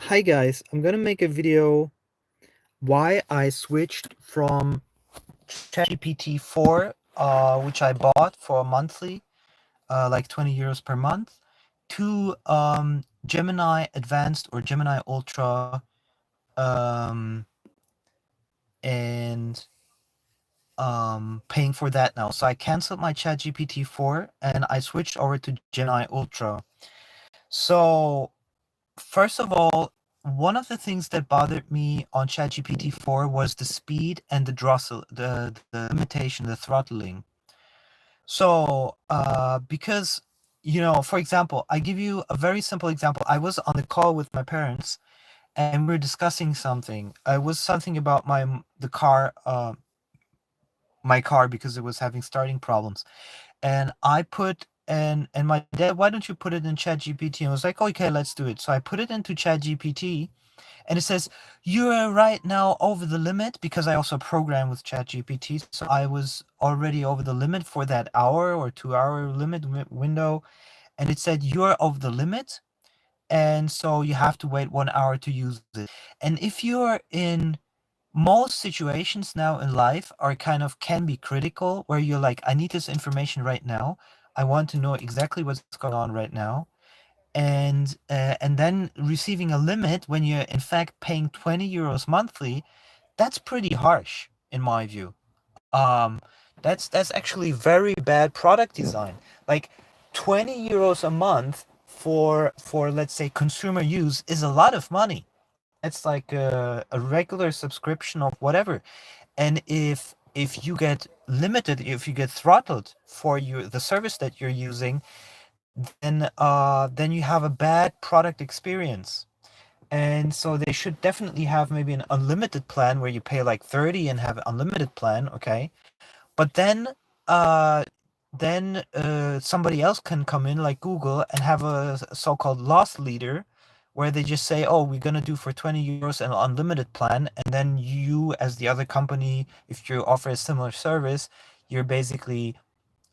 Hi guys, I'm gonna make a video why I switched from ChatGPT 4, which I bought for monthly, like 20 euros per month, to Gemini Advanced or Gemini Ultra, um, and paying for that now. So I canceled my ChatGPT 4 and I switched over to Gemini Ultra. So first of all, one of the things that bothered me on ChatGPT 4 was the speed and the drossel, the limitation, the throttling. So, because, for example, I give you a very simple example. I was on the call with my parents and we were discussing something. It was something about the car, my car, because it was having starting problems. And I put and my dad, why don't you put it in ChatGPT? And I was like, okay, let's do it. So I put it into ChatGPT and it says you're right now over the limit, because I also program with ChatGPT. So I was already over the limit for that hour or 2 hour limit window, and it said you're over the limit, and so you have to wait 1 hour to use it. And if you're in most situations now in life are kind of can be critical, where you're like, I need this information right now. I want to know exactly what's going on right now, and then receiving a limit when you're in fact paying 20 euros monthly, that's pretty harsh in my view. um that's actually very bad product design. Like 20 euros a month for let's say consumer use is a lot of money. It's like a regular subscription of whatever. And if you get limited, if you get throttled for the service that you're using, then you have a bad product experience. And so they should definitely have maybe an unlimited plan where you pay like 30 and have an unlimited plan, okay? But uh somebody else can come in like Google and have a so-called loss leader, where they just say, oh, we're gonna do for 20 euros an unlimited plan, and then you as the other company, if you offer a similar service, you're basically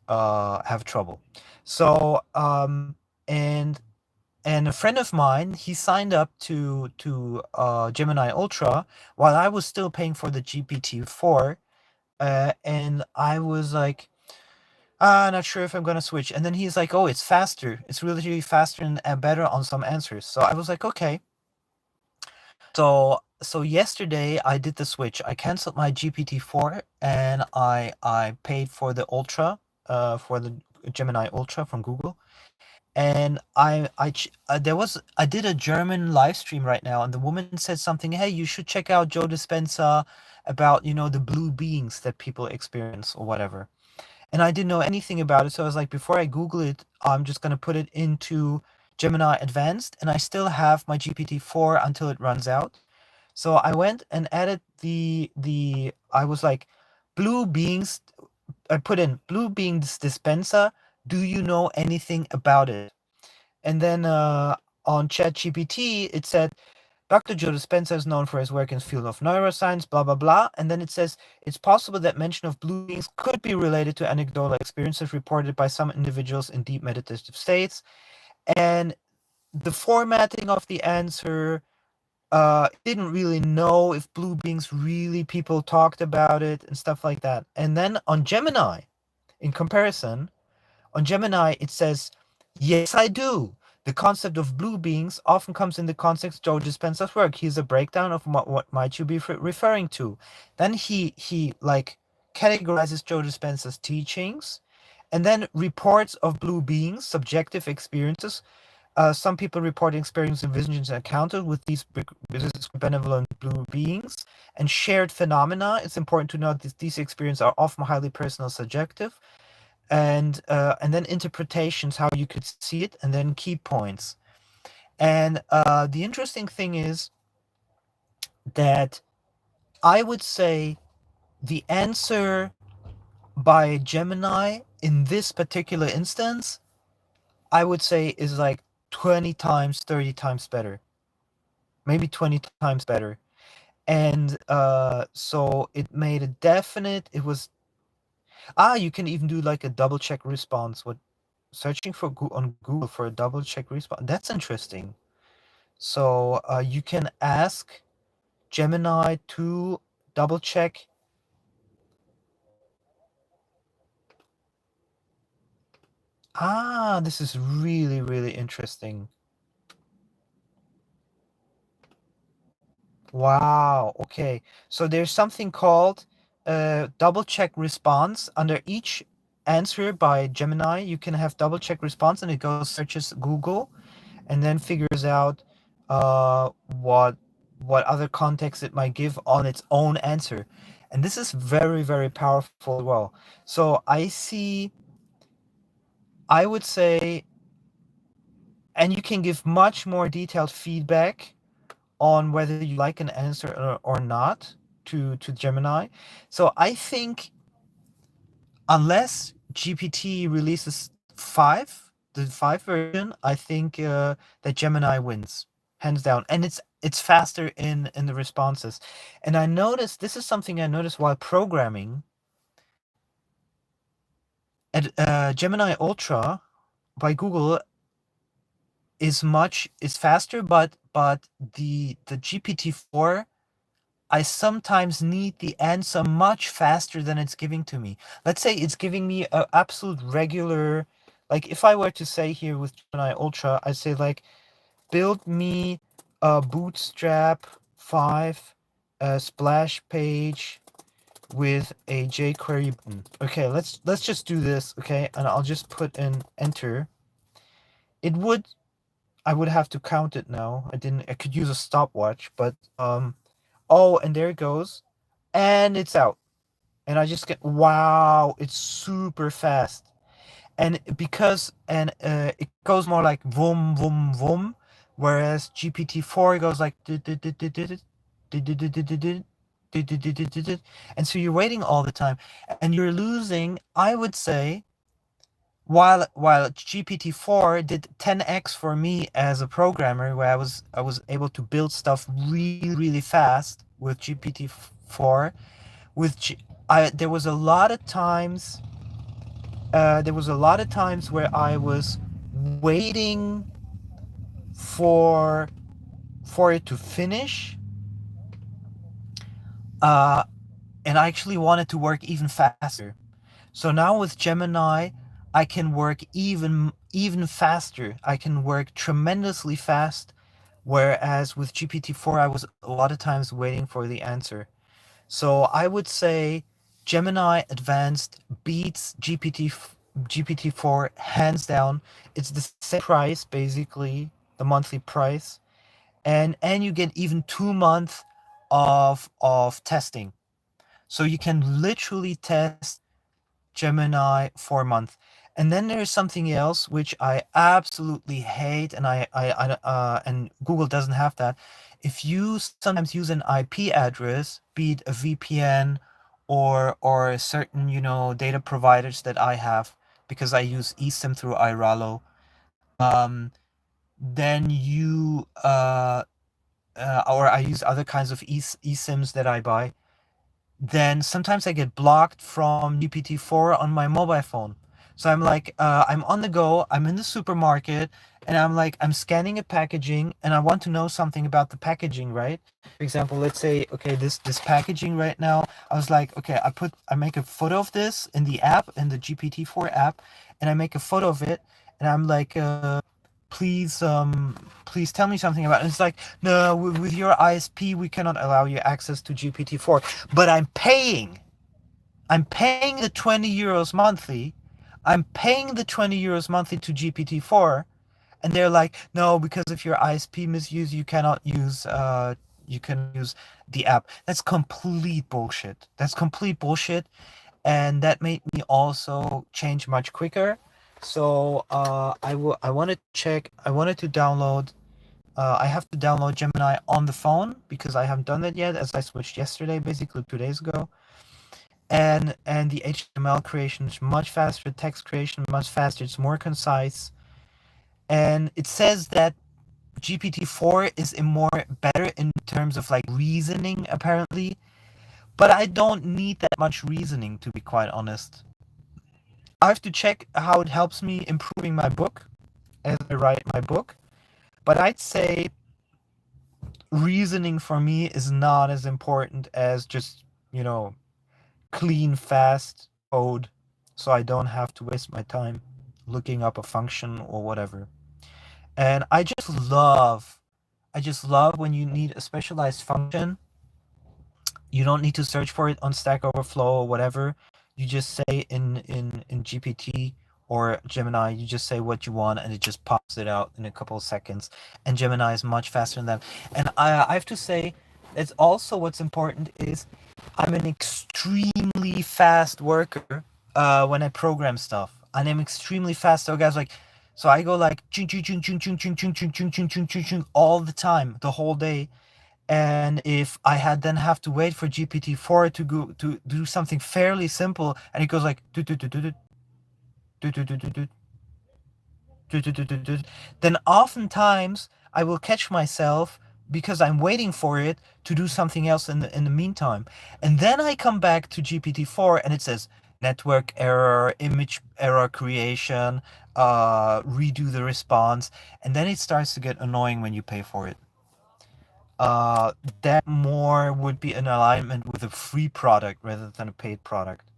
have trouble. So and and a friend of mine, he signed up to Gemini Ultra while I was still paying for the GPT-4, and I was like, not sure if I'm gonna switch. And then he's like, oh, it's faster. It's really faster and better on some answers. So I was like, okay. So yesterday I did the switch. I canceled my GPT-4 and I paid for the Ultra, for the Gemini Ultra from Google. And I did a German live stream right now, and the woman said something. Hey, you should check out Joe Dispenza about the blue beings that people experience or whatever. And I didn't know anything about it, so I was like, before I Google it, I'm just gonna put it into Gemini Advanced, and I still have my GPT-4 until it runs out. So I went and added the I was like, blue beings. I put in blue beings dispenser. Do you know anything about it? And then on ChatGPT, it said Dr. Joe Dispenza is known for his work in the field of neuroscience, blah, blah, blah. And then it says it's possible that mention of blue beings could be related to anecdotal experiences reported by some individuals in deep meditative states. And the formatting of the answer didn't really know if blue beings really people talked about it and stuff like that. And then on Gemini, in comparison, on Gemini, it says, yes, I do. The concept of blue beings often comes in the context of Joe Dispenza's work. Here's a breakdown of what might you be referring to. Then he like categorizes Joe Dispenza's teachings, and then reports of blue beings, subjective experiences. Some people report experience and visions and encounters with these benevolent blue beings and shared phenomena. It's important to note that these experiences are often highly personal, subjective, and then interpretations, how you could see it, and then key points. And the interesting thing is that I would say the answer by Gemini in this particular instance, I would say is like 20 times, 30 times better, maybe 20 times better. And so it made a definite, it was, you can even do like a double check response. What searching for on Google for a double check response. That's interesting. So you can ask Gemini to double check. Ah, this is really, really interesting. Wow. Okay. So there's something called double check response. Under each answer by Gemini, you can have double check response, and it goes searches Google and then figures out uh, what what other context it might give on its own answer. And this is very, very powerful as well. So I see, I would say, and you can give much more detailed feedback on whether you like an answer or not to Gemini. So I think unless GPT releases the 5 version, I think that Gemini wins hands down, and it's faster in the responses. And I noticed this is something I noticed while programming. At Gemini Ultra by Google is faster, but the GPT-4, I sometimes need the answer much faster than it's giving to me. Let's say it's giving me a absolute regular, like if I were to say here with Gemini Ultra, I say like build me a Bootstrap 5 splash page with a jQuery button. Okay, let's just do this, okay? And I'll just put in enter. It would I would have to count it now. I could use a stopwatch, but oh, and there it goes. And it's out. And I just get, wow, it's super fast. And it goes more like vroom vroom vroom, whereas GPT-4 goes like and so you're waiting all the time, and you're losing, I would say, while GPT-4 did 10x for me as a programmer, where I was able to build stuff really, really fast with GPT-4. with G- there was a lot of times where I was waiting for it to finish, uh, and I actually wanted to work even faster. So now with Gemini, I can work even faster. I can work tremendously fast, whereas with GPT-4, I was a lot of times waiting for the answer. So I would say Gemini Advanced beats GPT-4 hands down. It's the same price, basically, the monthly price, and you get even 2 months of testing. So you can literally test Gemini for a month. And then there's something else which I absolutely hate, and and Google doesn't have that. If you sometimes use an IP address, be it a VPN or a certain, data providers that I have, because I use eSIM through iRalo, um, then or I use other kinds of eSIMs that I buy, then sometimes I get blocked from GPT-4 on my mobile phone. So I'm like, I'm on the go, I'm in the supermarket, and I'm like, I'm scanning a packaging, and I want to know something about the packaging, right? For example, let's say, okay, this packaging right now, I was like, okay, I make a photo of this in the app, in the GPT-4 app, and I make a photo of it, and I'm like, please tell me something about it. And it's like, no, with your ISP, we cannot allow you access to GPT-4. But I'm paying the 20 euros monthly. I'm paying the 20 euros monthly to GPT-4. And they're like, no, because of your ISP misuse, you can use the app. That's complete bullshit. That's complete bullshit. And that made me also change much quicker. So I wanted to check. I wanted to download. I have to download Gemini on the phone because I haven't done that yet, as I switched yesterday, basically 2 days ago. And the HTML creation is much faster. Text creation much faster. It's more concise. And it says that GPT-4 is better in terms of like reasoning, apparently. But I don't need that much reasoning, to be quite honest. I have to check how it helps me improving my book as I write my book. But I'd say reasoning for me is not as important as just, you know, clean, fast code, so I don't have to waste my time looking up a function or whatever. And I just love when you need a specialized function. You don't need to search for it on Stack Overflow or whatever. You just say in GPT or Gemini, you just say what you want and it just pops it out in a couple of seconds. And Gemini is much faster than that. And I have to say, it's also what's important is I'm an extremely fast worker when I program stuff. And I'm extremely fast. So guys, like, so I go like ching ching ching ching ching ching ching ching ching ching ching ching ching all the time, the whole day. And if I had then have to wait for GPT-4 to go to do something fairly simple, and it goes like do do do do do do do do do do do do do do do, then oftentimes I will catch myself because I'm waiting for it to do something else in the meantime. And then I come back to GPT-4 and it says network error, image error creation, redo the response, and then it starts to get annoying when you pay for it. uh, that more would be in alignment with a free product rather than a paid product.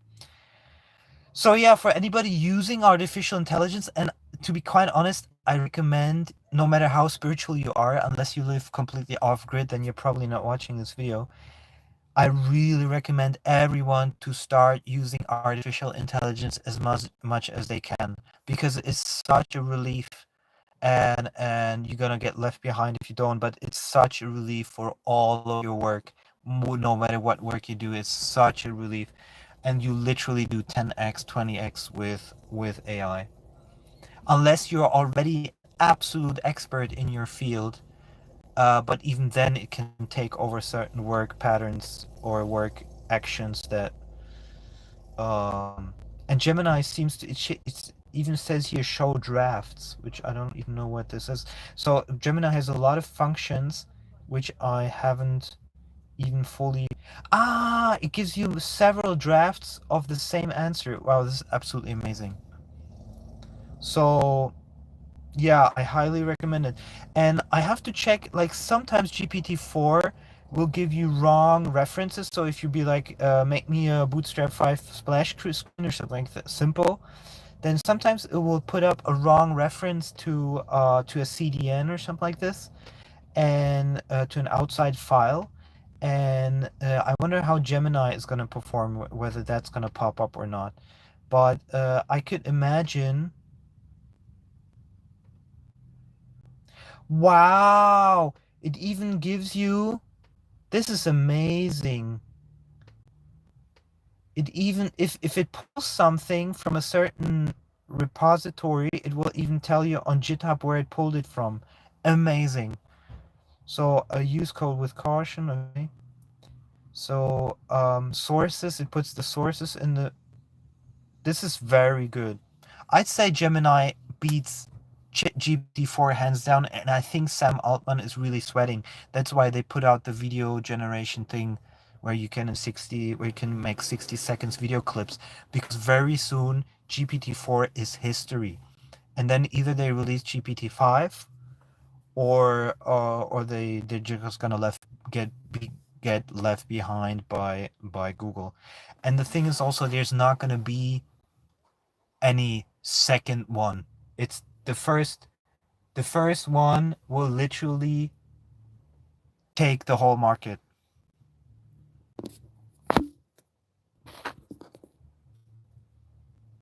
So yeah, for anybody using artificial intelligence, and to be quite honest, I recommend, no matter how spiritual you are, unless you live completely off grid, then you're probably not watching this video. I really recommend everyone to start using artificial intelligence as much as they can, because it's such a relief, and you're gonna get left behind if you don't, but it's such a relief for all of your work. No matter what work you do, it's such a relief, and you literally do 10x 20x with AI, unless you're already an absolute expert in your field. But even then it can take over certain work patterns or work actions that and Gemini seems to it even says here show drafts, which I don't even know what this is. So Gemini has a lot of functions which I haven't even fully. It gives you several drafts of the same answer. Wow, this is absolutely amazing. So yeah, I highly recommend it. And I have to check, like sometimes GPT-4 will give you wrong references. So if you be like, make me a Bootstrap 5 splash screen or something like that, simple, then sometimes it will put up a wrong reference to a CDN or something like this, and to an outside file. And I wonder how Gemini is going to perform, whether that's going to pop up or not. But I could imagine. Wow! It even gives you. This is amazing. It even if it pulls something from a certain repository, it will even tell you on GitHub where it pulled it from. Amazing. So use code with caution. Okay. So sources. It puts the sources in the. This is very good. I'd say Gemini beats GPT-4 hands down, and I think Sam Altman is really sweating. That's why they put out the video generation thing, where you can make 60 seconds video clips, because very soon GPT-4 is history, and then either they release GPT-5, or they're just gonna get left behind by Google. And the thing is also, there's not gonna be any second one. It's the first one will literally take the whole market.